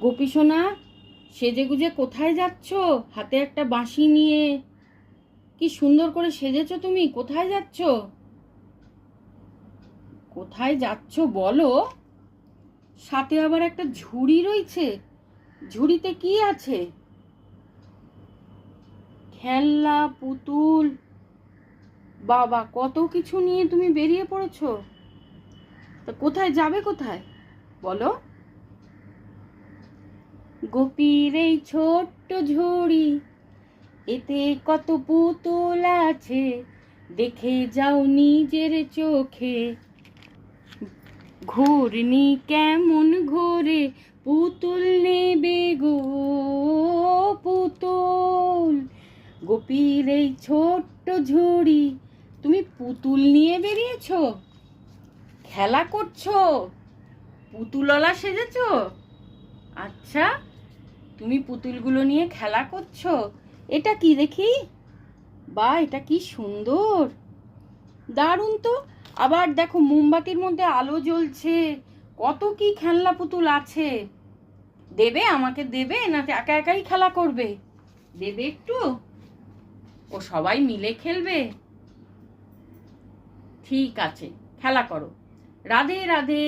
গোপী সোনা, সেজেগুজে কোথায় যাচ্ছ? হাতে একটা বাঁশি নিয়ে কি সুন্দর করে সেজেছো তুমি। কোথায় যাচ্ছ? কোথায় যাচ্ছ বলো। সাথে আবার একটা ঝুড়ি রয়েছে। ঝুড়িতে কি আছে? খেলনা, পুতুল, বাবা কত কিছু নিয়ে তুমি বেরিয়ে পড়েছো। তা কোথায় যাবে, কোথায় বলো? গোপীর এই ছোট্ট ঝুড়ি, এতে কত পুতুল আছে, দেখে যাও নিজের চোখে। ঘূর্ণি কেমন ঘোরে, পুতুল নেবে গো পুতুল। গোপীর এই ছোট্ট ঝুড়ি, তুমি পুতুল নিয়ে বেরিয়েছো, খেলা করছো, পুতুলওয়ালা সেজেছো। আচ্ছা, তুমি পুতুলগুলো নিয়ে খেলা করছো। এটা কি দেখি? বা এটা কি সুন্দর, দারুণ তো। আবার দেখো মোমবাতির মধ্যে আলো জ্বলছে, কত কি খেলনা পুতুল আছে। দেবে আমাকে, দেবে না একা একাই খেলা করবে? দেবে একটু, ও সবাই মিলে খেলবে। ঠিক আছে, খেলা করো। রাধে রাধে।